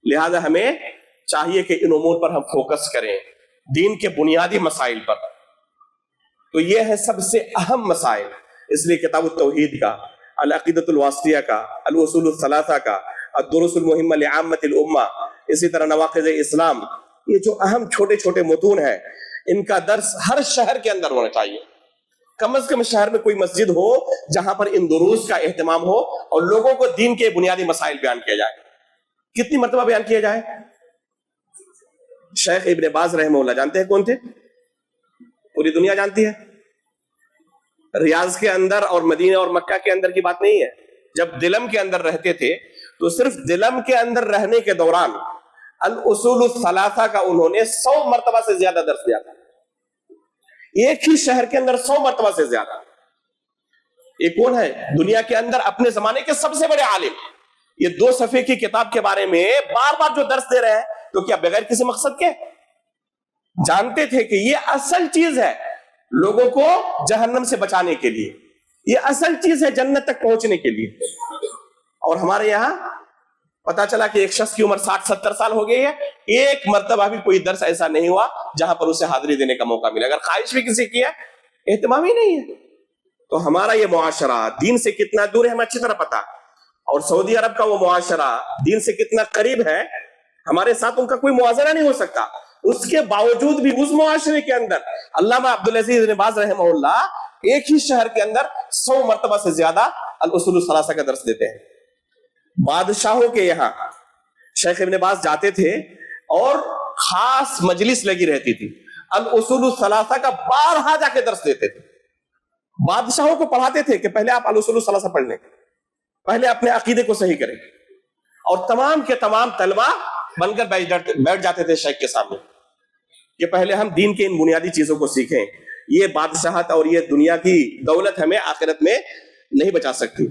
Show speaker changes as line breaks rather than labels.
لہذا ہمیں چاہیے کہ ان امور پر ہم فوکس کریں، دین کے بنیادی مسائل پر. تو یہ ہے سب سے اہم مسائل. اس لیے کتاب التوحید کا، العقیدۃ الواسطیہ کا، الاصول الثلاثہ کا، الدروس المہمہ لعامۃ الامہ، اسی طرح نواقض اسلام، یہ جو اہم چھوٹے چھوٹے متون ہیں ان کا درس ہر شہر کے اندر ہونا چاہیے. کم از کم شہر میں کوئی مسجد ہو جہاں پر ان دروس کا اہتمام ہو اور لوگوں کو دین کے بنیادی مسائل بیان کیا جائے. کتنی مرتبہ بیان کیا جائے؟ شیخ ابن باز رحمہ اللہ جانتے ہیں کون تھے؟ پوری دنیا جانتی ہے. ریاض کے اندر اور مدینہ اور مکہ کے اندر کی بات نہیں ہے. جب دلم کے اندر رہتے تھے تو صرف دلم کے اندر رہنے کے دوران الاصول الثلاثہ کا انہوں نے 100 مرتبہ سے زیادہ درس دیا تھا. ایک ہی شہر کے اندر 100 مرتبہ سے زیادہ. یہ کون ہے دنیا کے اندر اپنے زمانے کے سب سے بڑے عالم؟ یہ 2 صفحے کی کتاب کے بارے میں بار بار جو درس دے رہے ہیں تو کیا بغیر کسی مقصد کے؟ جانتے تھے کہ یہ اصل چیز ہے لوگوں کو جہنم سے بچانے کے لیے، یہ اصل چیز ہے جنت تک پہنچنے کے لیے. اور ہمارے یہاں پتا چلا کہ ایک شخص کی عمر 60-70 سال ہو گئی ہے، ایک مرتبہ بھی کوئی درس ایسا نہیں ہوا جہاں پر اسے حاضری دینے کا موقع ملا. اگر خواہش بھی کسی کی ہے، اہتمام ہی نہیں ہے. تو ہمارا یہ معاشرہ دین سے کتنا دور ہے ہمیں اچھی طرح پتا. اور سعودی عرب کا وہ معاشرہ دین سے کتنا قریب ہے، ہمارے ساتھ ان کا کوئی موازنہ نہیں ہو سکتا. اس کے باوجود بھی اس معاشرے کے اندر علامہ عبدالعزیز بن باز رحمہ اللہ ایک ہی شہر کے اندر 100 مرتبہ سے زیادہ الاصول الثلاثہ کا درس دیتے ہیں. بادشاہوں کے یہاں شیخ ابن باز جاتے تھے اور خاص مجلس لگی رہتی تھی، الاصول الثلاثہ کا بارہا جا کے درس دیتے تھے. بادشاہوں کو پڑھاتے تھے کہ پہلے آپ الاصول الثلاثہ پڑھ لیں، پہلے اپنے عقیدے کو صحیح کریں. اور تمام کے تمام طلبہ بن کر بیٹھ جاتے تھے شیخ کے سامنے کہ پہلے ہم دین کے ان بنیادی چیزوں کو سیکھیں. یہ بادشاہت اور یہ دنیا کی دولت ہمیں آخرت میں نہیں بچا سکتی.